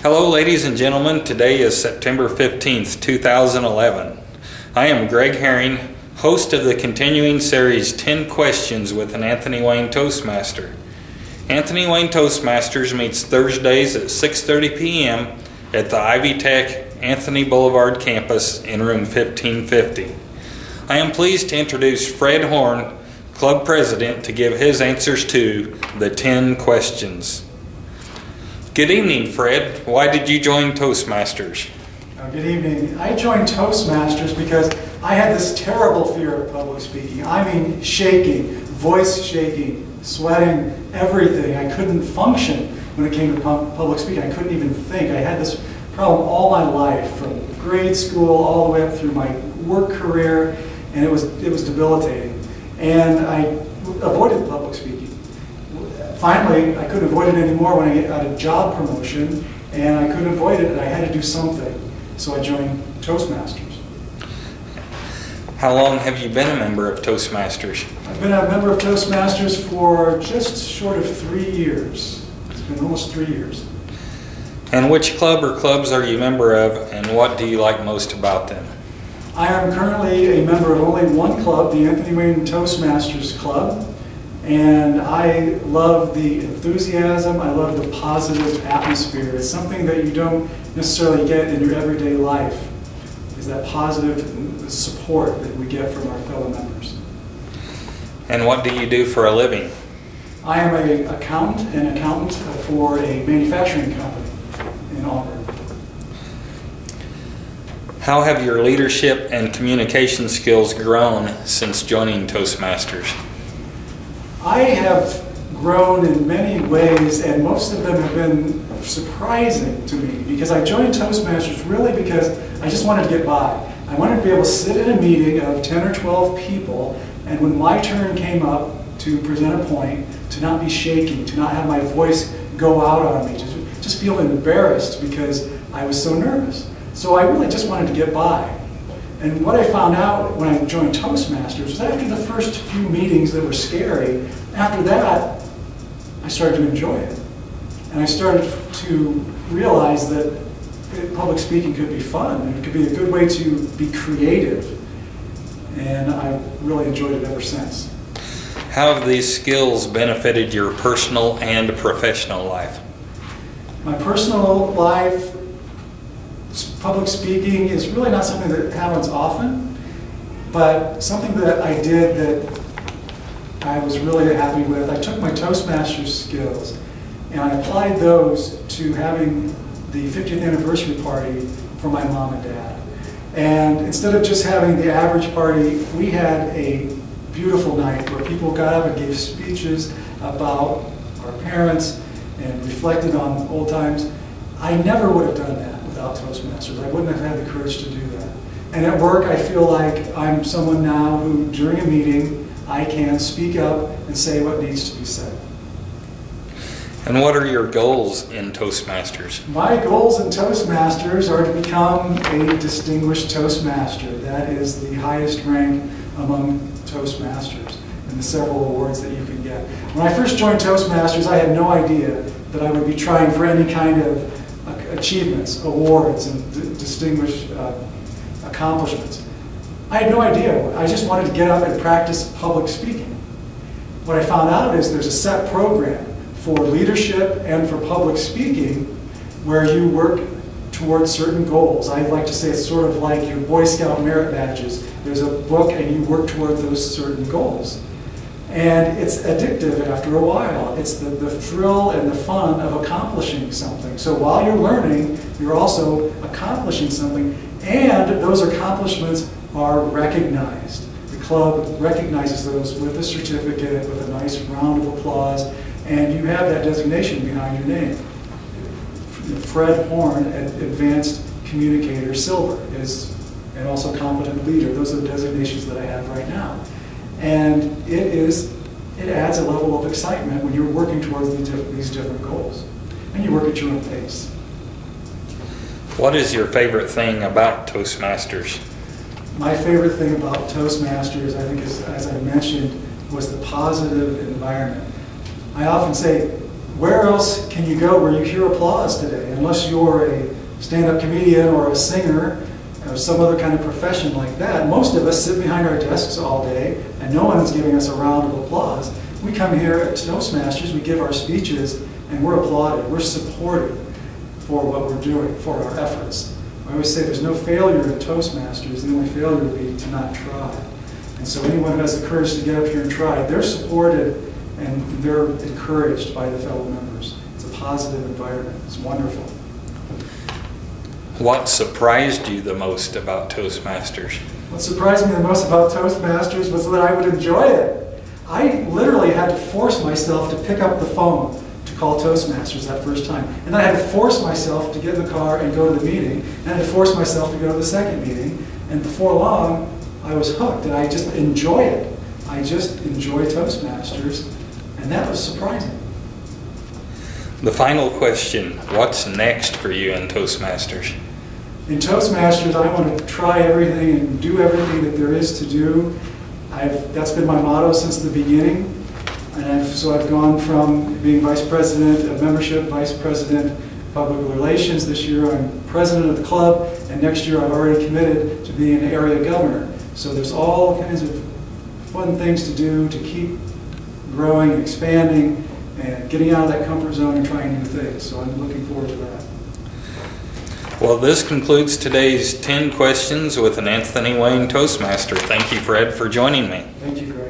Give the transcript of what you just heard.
Hello ladies and gentlemen, today is September 15th, 2011. I am Greg Herring, host of the continuing series 10 Questions with an Anthony Wayne Toastmaster. Anthony Wayne Toastmasters meets Thursdays at 6:30 p.m. at the Ivy Tech Anthony Boulevard campus in room 1550. I am pleased to introduce Fred Horn, club president, to give his answers to the 10 questions. Good evening, Fred. Why did you join Toastmasters? Good evening. I joined Toastmasters because I had this terrible fear of public speaking. I mean, shaking, voice shaking, sweating, everything. I couldn't function when it came to public speaking. I couldn't even think. I had this problem all my life, from grade school all the way up through my work career, and it was debilitating. And I avoided public speaking. Finally, I couldn't avoid it anymore when I got a job promotion, and I couldn't avoid it, and I had to do something. So I joined Toastmasters. How long have you been a member of Toastmasters? I've been a member of Toastmasters for just short of 3 years. It's been almost 3 years. And which club or clubs are you a member of, and what do you like most about them? I am currently a member of only one club, the Anthony Wayne Toastmasters Club. And I love the enthusiasm, I love the positive atmosphere. It's something that you don't necessarily get in your everyday life, is that positive support that we get from our fellow members. And what do you do for a living? I am an accountant for a manufacturing company in Auburn. How have your leadership and communication skills grown since joining Toastmasters? I have grown in many ways, and most of them have been surprising to me, because I joined Toastmasters really because I just wanted to get by. I wanted to be able to sit in a meeting of 10 or 12 people, and when my turn came up to present a point, to not be shaking, to not have my voice go out on me, just feel embarrassed because I was so nervous. So I really just wanted to get by. And what I found out when I joined Toastmasters was after the first few meetings that were scary, after that, I started to enjoy it. And I started to realize that public speaking could be fun, and it could be a good way to be creative. And I've really enjoyed it ever since. How have these skills benefited your personal and professional life? My personal life, public speaking is really not something that happens often, but something that I did that I was really happy with. I took my Toastmasters skills and I applied those to having the 50th anniversary party for my mom and dad. And instead of just having the average party, we had a beautiful night where people got up and gave speeches about our parents and reflected on old times. I never would have done that without Toastmasters. I wouldn't have had the courage to do that. And at work, I feel like I'm someone now who, during a meeting, I can speak up and say what needs to be said. And what are your goals in Toastmasters? My goals in Toastmasters are to become a distinguished Toastmaster. That is the highest rank among Toastmasters and the several awards that you can get. When I first joined Toastmasters, I had no idea that I would be trying for any kind of achievements, awards, and distinguished accomplishments. I had no idea. I just wanted to get up and practice public speaking. What I found out is there's a set program for leadership and for public speaking where you work towards certain goals. I like to say it's sort of like your Boy Scout merit badges. There's a book and you work toward those certain goals. And it's addictive after a while. It's the thrill and the fun of accomplishing something. So while you're learning, you're also accomplishing something, and those accomplishments are recognized. The club recognizes those with a certificate, with a nice round of applause, and you have that designation behind your name. Fred Horn, Advanced Communicator Silver, and also Competent Leader. Those are the designations that I have right now. And it adds a level of excitement when you're working towards these different goals. And you work at your own pace. What is your favorite thing about Toastmasters? My favorite thing about Toastmasters, I think, is, as I mentioned, was the positive environment. I often say where else can you go where you hear applause today? Unless you're a stand-up comedian or a singer or some other kind of profession like that, most of us sit behind our desks all day and no one's giving us a round of applause. We come here at Toastmasters, we give our speeches, and we're applauded, we're supported for what we're doing, for our efforts. I always say there's no failure in Toastmasters, the only failure would be to not try. And so anyone who has the courage to get up here and try, they're supported and they're encouraged by the fellow members. It's a positive environment. It's wonderful. What surprised you the most about Toastmasters? What surprised me the most about Toastmasters was that I would enjoy it. I literally had to force myself to pick up the phone to call Toastmasters that first time. And then I had to force myself to get in the car and go to the meeting. And I had to force myself to go to the second meeting. And before long, I was hooked. And I just enjoy it. I just enjoy Toastmasters. And that was surprising. The final question, what's next for you in Toastmasters? In Toastmasters, I want to try everything and do everything that there is to do. That's been my motto since the beginning. And so I've gone from being vice president of membership, vice president of public relations. This year I'm president of the club, and next year I've already committed to being an area governor. So there's all kinds of fun things to do to keep growing and expanding and getting out of that comfort zone and trying new things. So I'm looking forward to that. Well, this concludes today's 10 questions with an Anthony Wayne Toastmaster. Thank you, Fred, for joining me. Thank you, Greg.